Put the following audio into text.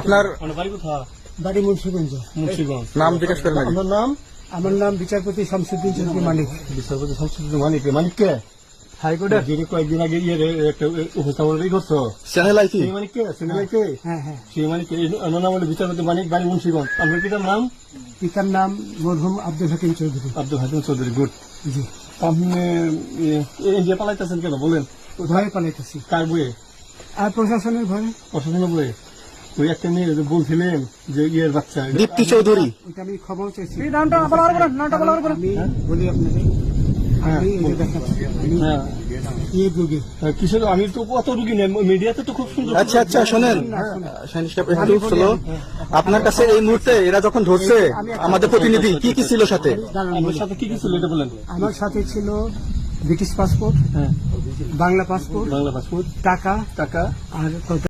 আপনার বাড়ি মুন্সিগঞ্জ। নাম জিজ্ঞেস করেন আগে। আমার নাম বিচারপতি শামসুদ্দিন চৌধুরী মানিক। বিচারপতি শামসুদ্দিন মানিক। মানিককে হাইকোর্টের যিনি কয়েকদিন আগে একটা উপস্থাপন করছো চ্যানেল আইছি সেই মানিককে চ্যানেলকে হ্যাঁ হ্যাঁ। সেই মানিককে আমার নাম হলো বিচারপতি মানিক, বাড়ি মুন্সিগঞ্জ। আপনার পিতার নাম? পিতার নাম মরহুম আব্দুল হাকিম চৌধুরী। আব্দুল হাকিম চৌধুরী। গুড। জি। আপনি ইন্ডিয়া পালাইতেছেন কেন বলেন? ভয়ে পালাইতেছি। কার বইয়ে? আর প্রশাসনের ভয়ে। প্রশাসনের বইয়ে? ওই একটা মেয়ে যে বলছিলেন যে ইয়ের বাচ্চা দীপ্তি চৌধুরী। ওইটা আমি খবর চাইছি। আমি বলি আপনাদের হ্যাঁ, আমি এই যে দেখাচ্ছি, আমি হ্যাঁ এই রোগী। কিসের? আমি তো অত রুগী নেই, মিডিয়াতে তো খুব সুন্দর। আচ্ছা আচ্ছা শোনেন একটু slow। আপনার কাছে এই মুহূর্তে এরা যখন ধরছে আমাদের প্রতিনিধি কি কি ছিল সাথে? আপনার সাথে কি কি ছিল এটা বলেন। আমার সাথে ছিল ব্রিটিশ পাসপোর্ট, হ্যাঁ, বাংলা পাসপোর্ট, বাংলা পাসপোর্ট, টাকা টাকা আর